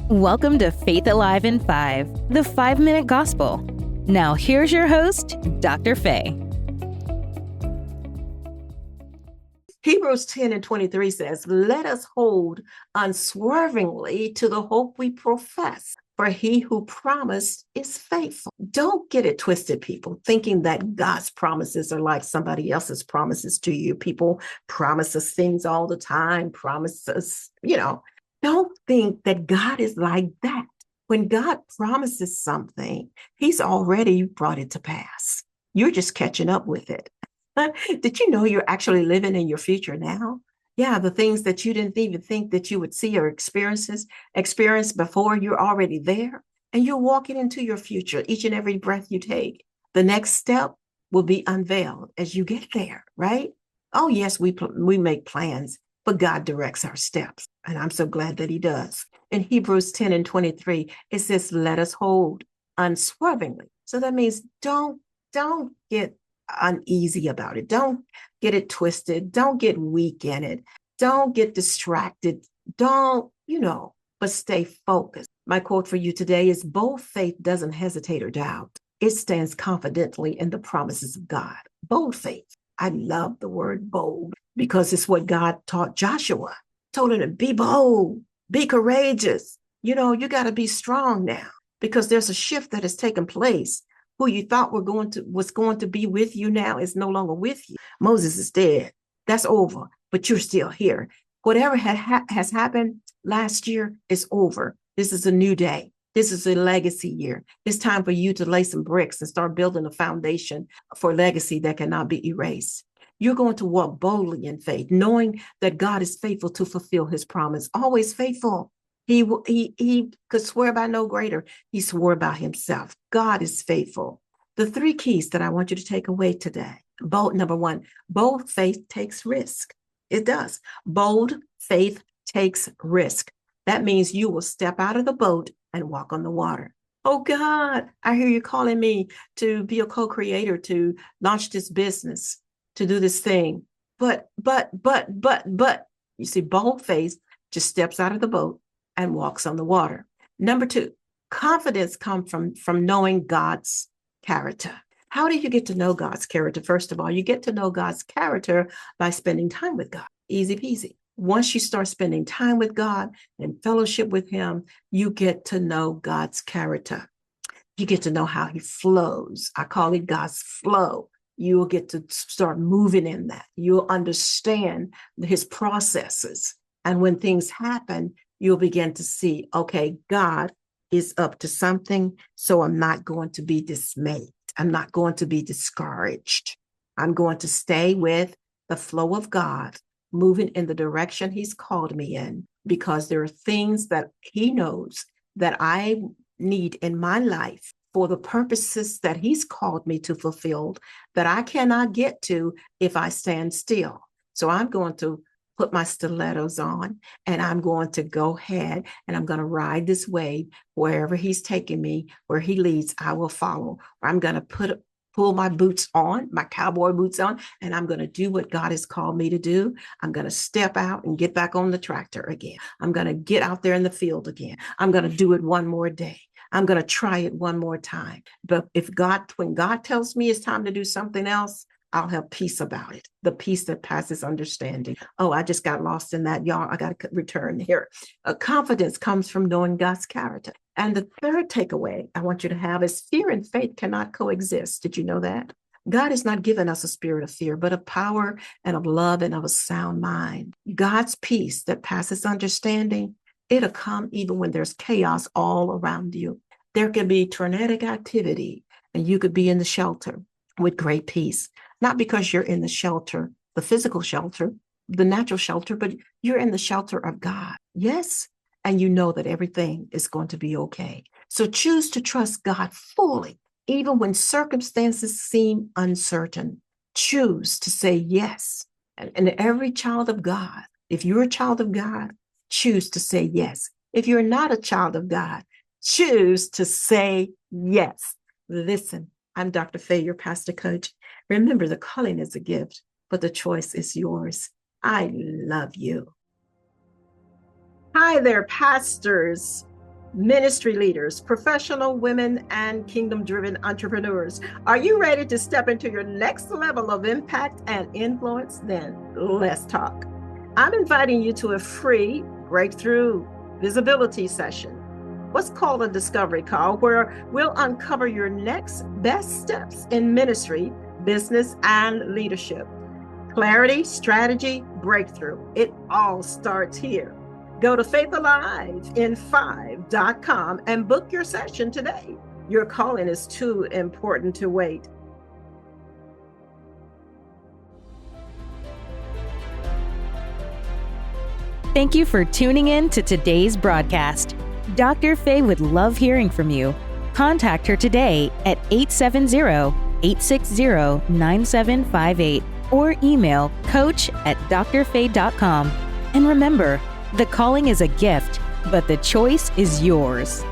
Welcome to Faith Alive in 5, the 5-minute gospel. Now here's your host, Dr. Faye. Hebrews 10:23 says, "Let us hold unswervingly to the hope we profess, for he who promised is faithful." Don't get it twisted, people, thinking that God's promises are like somebody else's promises to you. People promise us things all the time, promise us, Don't think that God is like that. When God promises something, he's already brought it to pass. You're just catching up with it. Did you know you're actually living in your future now? Yeah, the things that you didn't even think that you would see or experience before, you're already there. And you're walking into your future each and every breath you take. The next step will be unveiled as you get there, right? Oh, yes, we make plans, but God directs our steps. And I'm so glad that he does. In Hebrews 10:23, it says, "Let us hold unswervingly." So that means don't get uneasy about it. Don't get it twisted. Don't get weak in it. Don't get distracted. But stay focused. My quote for you today is, "Bold faith doesn't hesitate or doubt. It stands confidently in the promises of God." Bold faith. I love the word bold because it's what God taught Joshua. Told him to be bold, be courageous. You got to be strong now because there's a shift that has taken place. Who you thought was going to be with you now is no longer with you. Moses is dead. That's over, but you're still here. Whatever has happened last year is over. This is a new day. This is a legacy year. It's time for you to lay some bricks and start building a foundation for legacy that cannot be erased. You're going to walk boldly in faith, knowing that God is faithful to fulfill his promise, always faithful. He could swear by no greater. He swore by himself. God is faithful. The 3 keys that I want you to take away today. Number 1, bold faith takes risk. It does. Bold faith takes risk. That means you will step out of the boat and walk on the water. Oh God, I hear you calling me to be a co-creator, to launch this business, to do this thing. But, you see, bold faith just steps out of the boat and walks on the water. Number 2, confidence comes from knowing God's character. How do you get to know God's character? First of all, you get to know God's character by spending time with God. Easy peasy. Once you start spending time with God and fellowship with him, you get to know God's character. You get to know how he flows. I call it God's flow. You'll get to start moving in that. You'll understand his processes. And when things happen, you'll begin to see, okay, God is up to something, so I'm not going to be dismayed. I'm not going to be discouraged. I'm going to stay with the flow of God, moving in the direction he's called me in, because there are things that he knows that I need in my life for the purposes that he's called me to fulfill that I cannot get to if I stand still. So I'm going to put my stilettos on and I'm going to go ahead and I'm going to ride this wave wherever he's taking me, where he leads, I will follow. I'm going to pull my boots on, my cowboy boots on, and I'm going to do what God has called me to do. I'm going to step out and get back on the tractor again. I'm going to get out there in the field again. I'm going to do it one more day. I'm going to try it one more time. But when God tells me it's time to do something else, I'll have peace about it. The peace that passes understanding. Oh, I just got lost in that, y'all. I got to return here. Confidence comes from knowing God's character. And the 3rd takeaway I want you to have is fear and faith cannot coexist. Did you know that? God has not given us a spirit of fear, but of power and of love and of a sound mind. God's peace that passes understanding, it'll come even when there's chaos all around you. There can be tornadic activity and you could be in the shelter with great peace. Not because you're in the shelter, the physical shelter, the natural shelter, but you're in the shelter of God. Yes. And you know that everything is going to be okay. So choose to trust God fully, even when circumstances seem uncertain. Choose to say yes. And every child of God, if you're a child of God, choose to say yes. If you're not a child of God, choose to say yes. Listen, I'm Dr. Faye, your pastor coach. Remember, the calling is a gift, but the choice is yours. I love you. Hi there, pastors. Ministry leaders, professional women, and kingdom-driven entrepreneurs. Are you ready to step into your next level of impact and influence? Then let's talk. I'm inviting you to a free breakthrough visibility session, what's called a discovery call, where we'll uncover your next best steps in ministry, business, and leadership. Clarity, strategy, breakthrough. It all starts here. Go to faithaliveinfive.com and book your session today. Your calling is too important to wait. Thank you for tuning in to today's broadcast. Dr. Faye would love hearing from you. Contact her today at 870-860-9758 or email coach@drfaye.com. And remember, the calling is a gift, but the choice is yours.